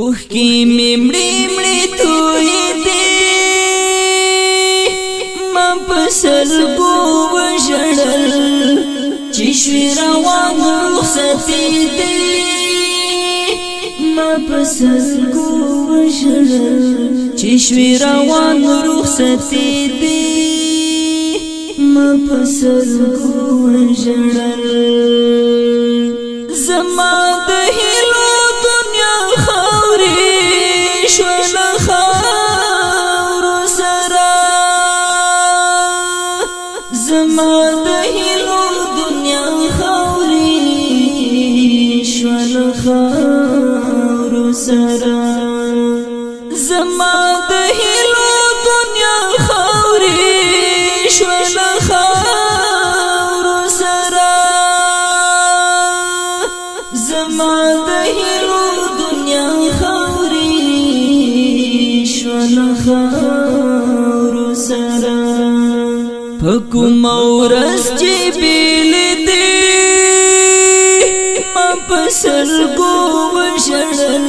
اوه کی ممړې مړې توې دې ما پسلګو وژړل چې شوې روان رخصتې دې ما پسلګو وژړل چې شوې روان رخصتې دې ما پسلګو وژړل زما د هیلو دنیا خاورې شول خاورو سره زما د هیلو دنیا خاورې شول خاورو سره زما د هیلو دنیا خاورې شول خاورو سره زما د هیلو دنیا خاورې شول خاورو سره حکم ورځ چې بیل دې ما پسلګو وژړل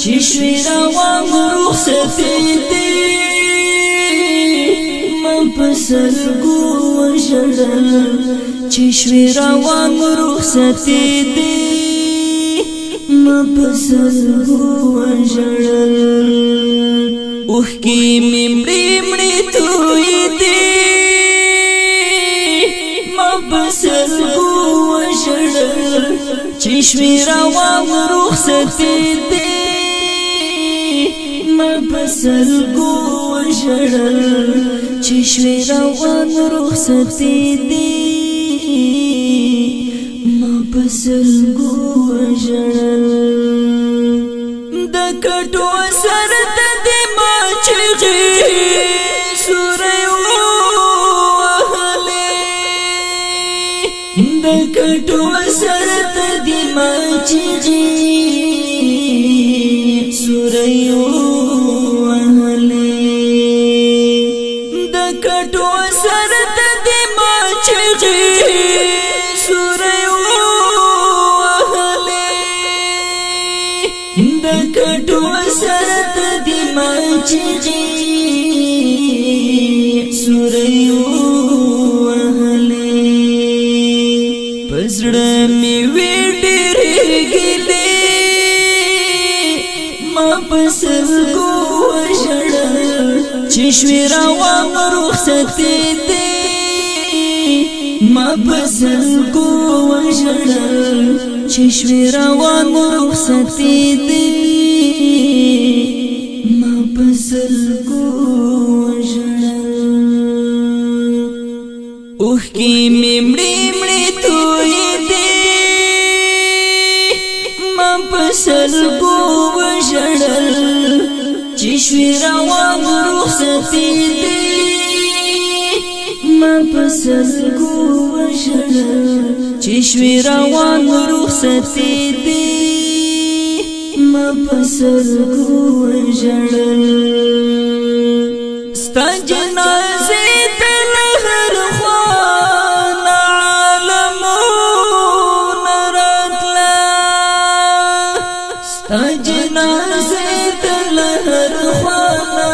چې شوې روان رخصتې دې ما پسلګو وژړل چې شوې روان رخصتې دې ما پسلګو وژړل اوه کی ممړې مړې توې دې ما پسلګو وژړل چې شوې روان رخصتې دې ما پسلګو وژړل چې شوې روان رخصتې دې ما پسلګو وژړل د کټو سر ته دې ما چغې سورې وهلې د کټو سر ته دې ما چغې سورې وهلې د کټو سر ته دې ما چغې سورې د کټو سر ته دې ما چغې سورې وهلې پزړه مې وې ډېرې ګلې ما پسلګو وژړل چې شوې روان رخصتې دې ما پسلګو وژړل چې شوې روان رخصتې دې ما پسلګو وژړل اوه کی ممړې مړې توې دې ما پسلګو وژړل چې شوې روان رخصتې دې ما پسلګو وژړل چې شوې روان رخصتې دې ما پسلګو وژړل ستا جنازې ته له هر خوا نه عالمونه راتله ستا جنازې ته له هر خوا نه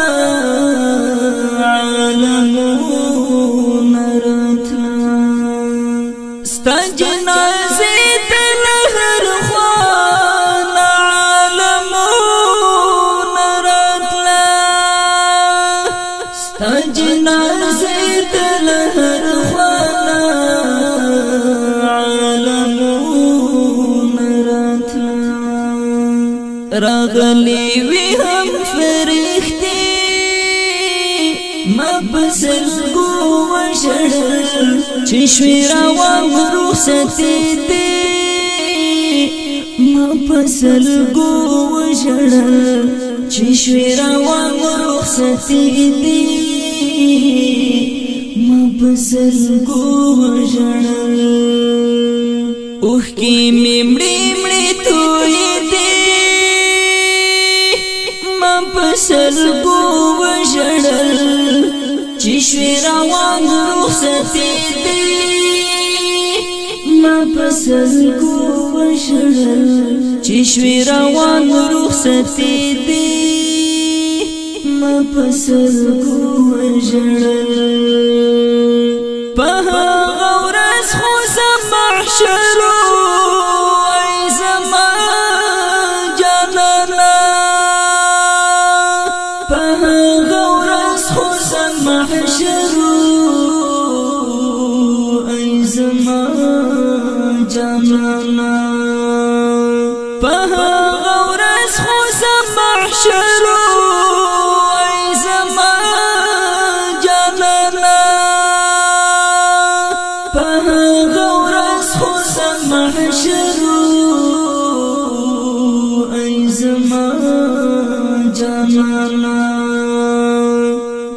عالمونه راتله ستا جنازې ته له هر خوا نه عالمونه راتله ستا جنازې ته له هر خوا نه عالمونه راتله راغلي وي هم فرښتې ما پسلګو وژړل چې شوې روان رخصتې دې ما پسلګو وژړل چې شوې روان رخصتې دې ما پسلګو وژړل اوه کی ممړې مړې توې دې ما پسلګو وژړل چې شوې روان رخصتې دې ما پسلګو وژړل چې چشوی روان رخصتی دی ما پسرگو وجړل په هغه ورځ خو زه محشرو ای زما جانانا په هغه ورځ خو زه محشرو ای زما جانانا په هغه ورځ خو زه محشرو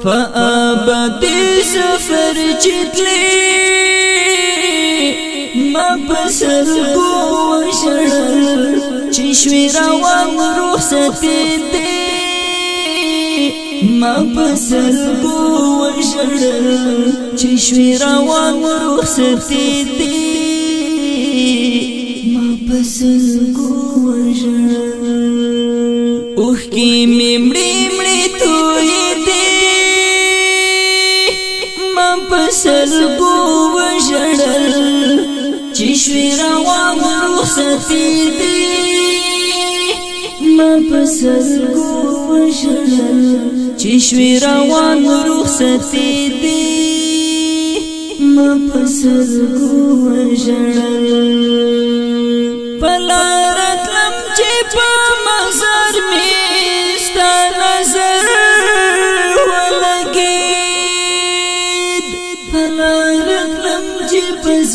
فأبدي سفر چتلی ما پسرگو وشړل چشوی روان رخصتی دی ما پسرگو وشړل چشوی روان رخصتی دی ما پسرگو وشړل اوخ کی ممړي مړي توي پسرگو وژړل چشوی روان رخصتی دی ما پسرگو وژړل چشوی روان رخصتی دی ما پسرگو وژړل پلارت لم چې په مزار می ستا نظر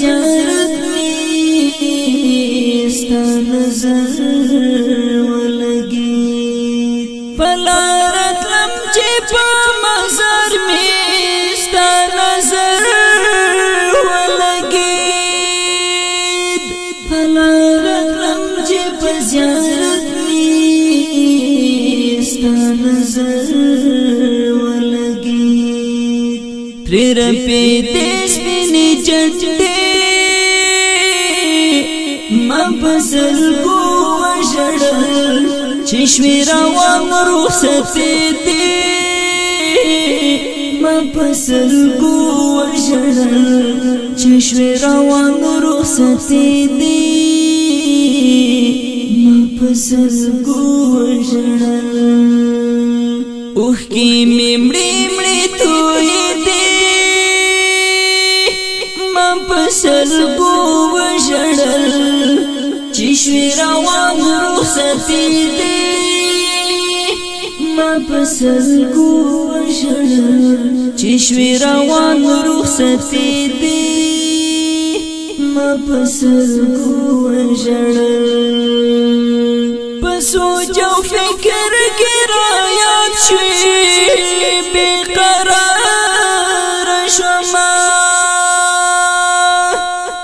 زیارت می ستا نظر ولګي پلارت لم چې په مزار می ستا نظر ولګي پلارت لم چې په زیارت می ستا نظر ولګي پرې په دې سپینې چټې ما پسرگو وژړل چشوی روان رخصتی دی ما پسرگو وژړل چشوی روان رخصتی دی ما پسرگو وژړل اوخ کی ممړي مړي توي دی ما پسرگو وژړل چشوی روان رخصتی دی ما پسرگو وژړل چشوی روان رخصتی دی ما پسرگو وژړل پسوچ او فکر کې را یاد شوی بے قرار شوما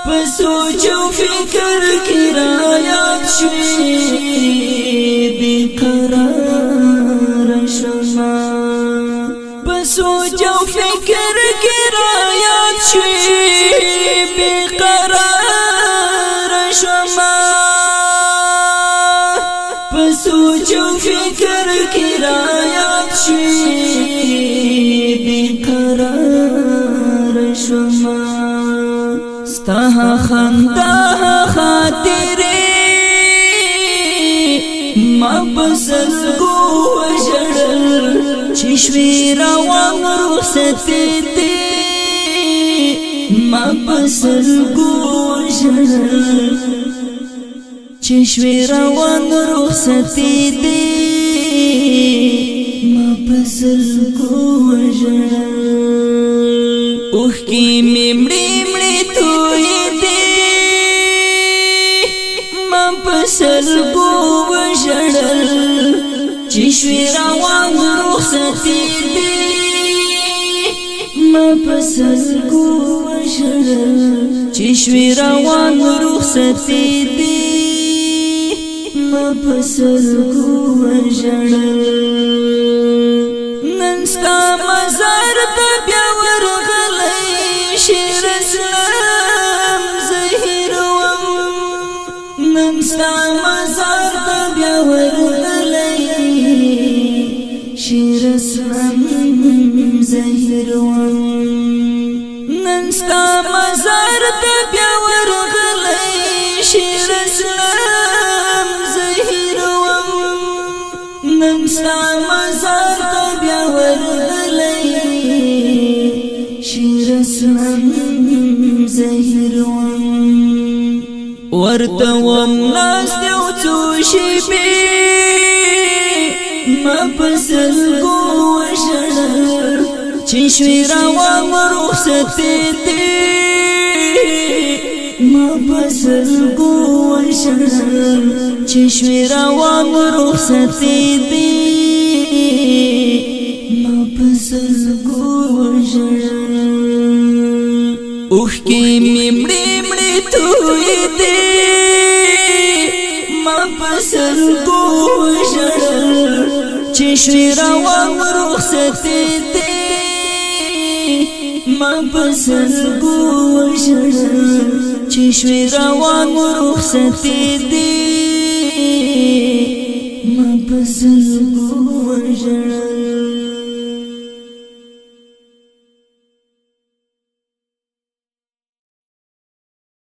پسوچ او فکر کې را یاد شوی بے قرار شوما پسوچ او فکر کې را یاد شوی بے قرار شوما پسوچ او فکر کې را یاد شوی بے قرار شوما ستا خندا خاطرې ما پسرگو وژړل چشوی روان رخصتی دی ما پسرگو وژړل چشوی روان رخصتی دی ما پسرگو وژړل اوخ کی ممړي مړي توي دی ما پسرگو وژړل چشوی روان رخصتی دی ما پسرگو وژړل چشوی روان رخصتی دی ما پسرگو وژړل نن ستا مزار ته بیا ورغلی شیر اسلام زهیر وم نن ستا مزار زهر نن ستا مزار ته بیا ورغلی شیر اسلام زهر نن ستا مزار ته بیا ورغلی شیر اسلام زهر ورته وناس دیو څو شیبې ما پسلګو وشړل چې شوی روان رخصتې دې ما پسلګو وشړل چې شوی روان رخصتې دې ما پسلګو وشړل اوښ کې مړې مړې توې دې ما پسلګو وشړل چې شوی روان رخصتې دې ما پسلګو وشړل چې شوی روان رخصتې دې ما پسلګو وشړل